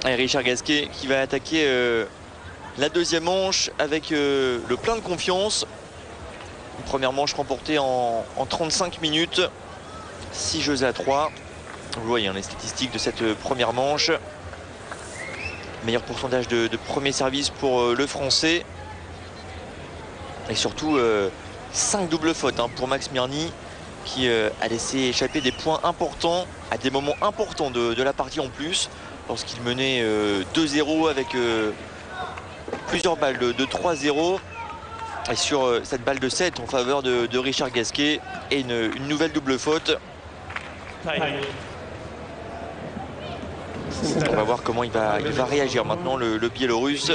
Et Richard Gasquet qui va attaquer la deuxième manche avec le plein de confiance. Une première manche remportée en 35 minutes. 6 jeux à 3. Vous voyez les statistiques de cette première manche. Meilleur pourcentage de premier service pour le Français. Et surtout 5 doubles fautes pour Max Mirnyi qui a laissé échapper des points importants à des moments importants de la partie en plus. Lorsqu'il menait 2-0 avec plusieurs balles de 3-0. Et sur cette balle de 7 en faveur de Richard Gasquet et une nouvelle double faute. On va voir comment il va réagir maintenant le Biélorusse.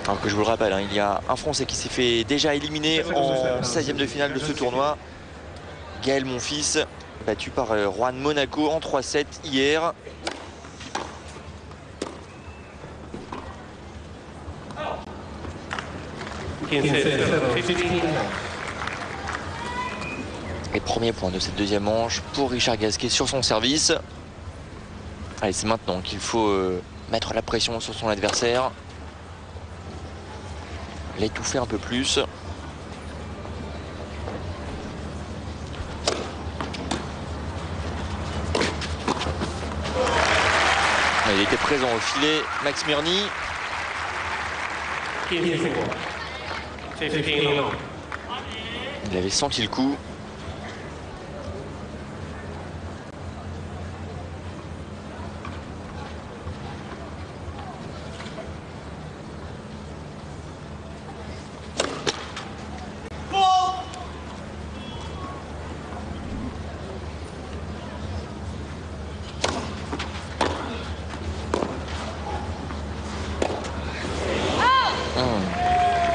Alors que je vous le rappelle, il y a un Français qui s'est fait déjà éliminer en 16e de finale de ce tournoi. Gaël Monfils, battu par Juan Monaco en 3-7 hier. Et premier point de cette deuxième manche pour Richard Gasquet sur son service. Allez, c'est maintenant qu'il faut mettre la pression sur son adversaire. L'étouffer un peu plus. Il était présent au filet, Max Mirnyi. Il avait senti le coup.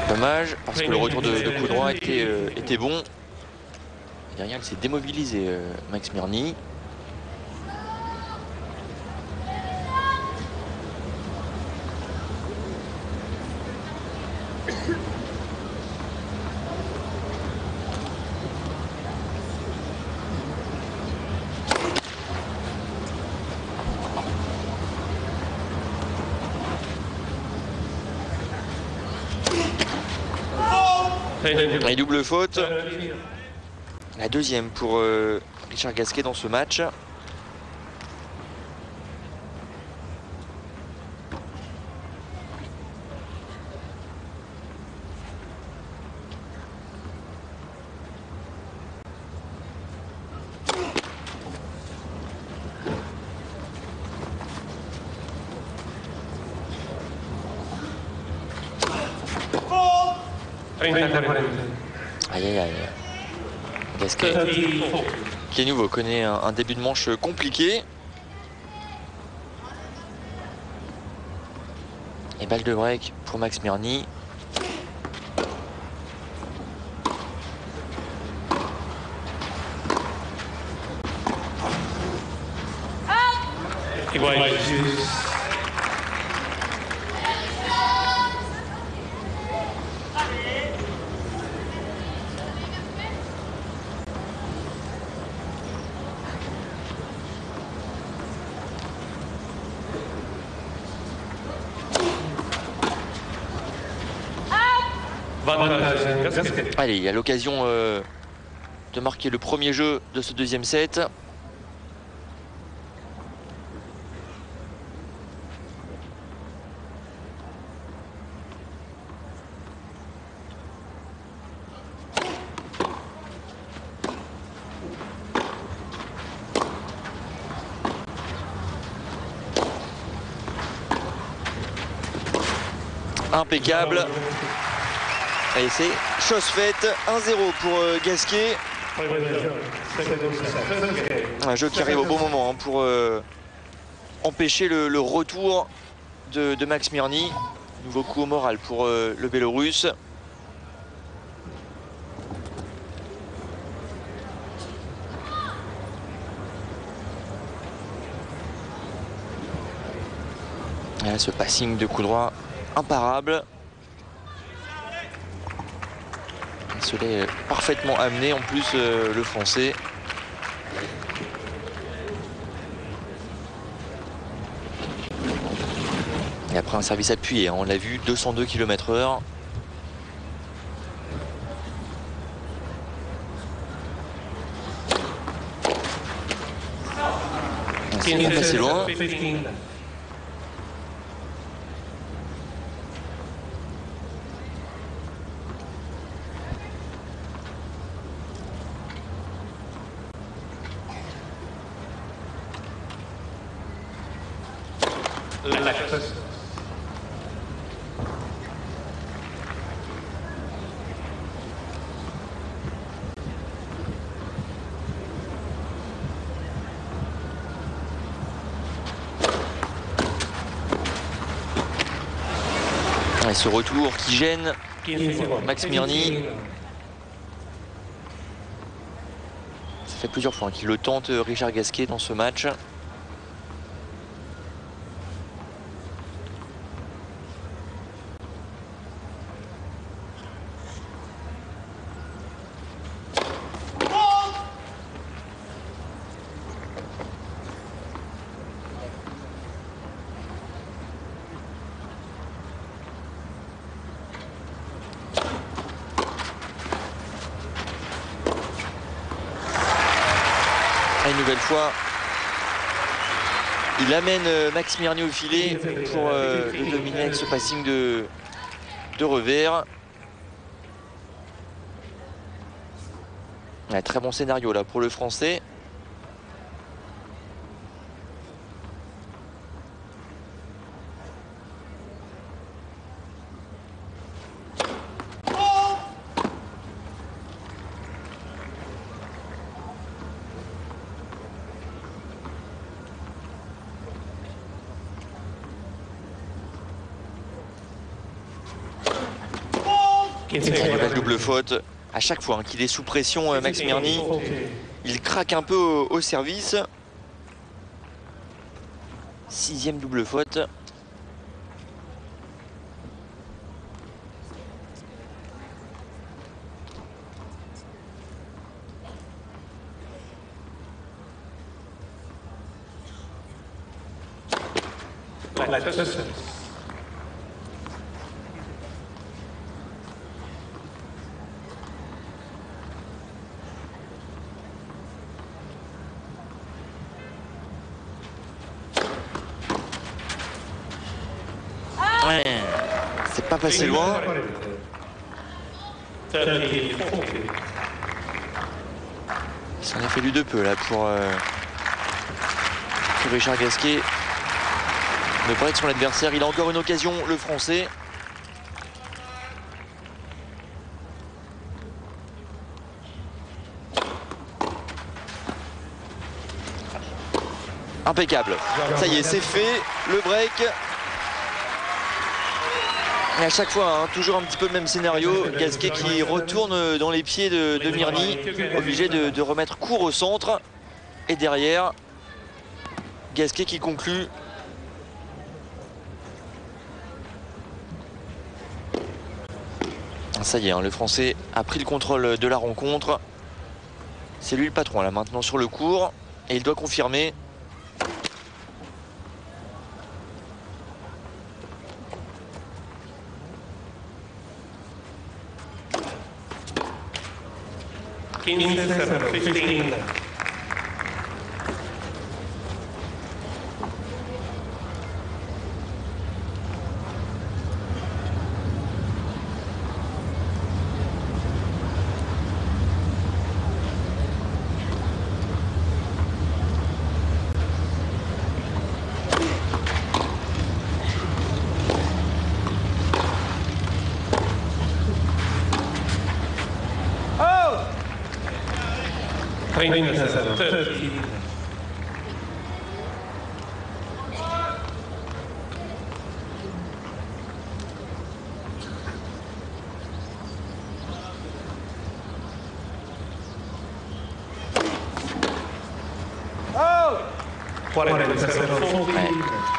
Dommage, parce que le retour de coup droit était bon. Et derrière, il s'est démobilisé, Max Mirnyi. Et double faute. La deuxième pour Richard Gasquet dans ce match. Aïe aïe aïe. Gasquet qui à nouveau connaît un début de manche compliqué. Et balle de break pour Max Mirnyi. Allez, il y a l'occasion de marquer le premier jeu de ce deuxième set. Impeccable. Allez, c'est chose faite. 1-0 pour Gasquet. Un jeu qui arrive au bon moment pour empêcher le retour de Max Mirnyi. Nouveau coup au moral pour le Biélorusse. Et là, ce passing de coup droit imparable. Se l'est parfaitement amené en plus le Français. Et après un service appuyé, hein, on l'a vu, 202 km/h. C'est pas passé loin. Et ce retour qui gêne Max Mirny. Ça fait plusieurs fois qu'il le tente, Richard Gasquet, dans ce match. Une nouvelle fois, il amène Max Mirny au filet pour le dominer avec ce passing de revers. Ouais, très bon scénario là pour le Français. Nouvelle double faute. À chaque fois qu'il est sous pression, Max Mirny, il craque un peu au service. 6e double faute. Ouais, c'est pas passé loin. Il s'en est fallu de peu là pour que Richard Gasquet ne pas être son adversaire. Il a encore une occasion, le Français. Impeccable. Ça y est, c'est fait. Le break. Et à chaque fois, hein, toujours un petit peu le même scénario. Gasquet qui retourne dans les pieds de Mirny, obligé de remettre court au centre. Et derrière, Gasquet qui conclut. Ça y est, hein, le Français a pris le contrôle de la rencontre. C'est lui le patron là maintenant sur le court. Et il doit confirmer.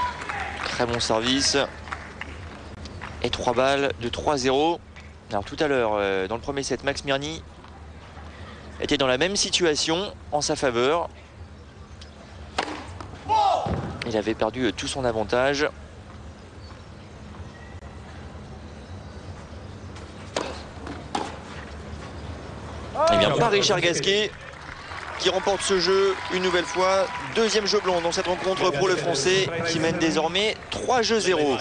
Ouais. Très bon service. Et 3 balles de 3-0. Alors tout à l'heure, dans le premier set, Max Mirny était dans la même situation en sa faveur. Il avait perdu tout son avantage. Et bien pas Richard Gasquet qui remporte ce jeu une nouvelle fois. Deuxième jeu blanc dans cette rencontre pour le Français qui mène désormais 3-0.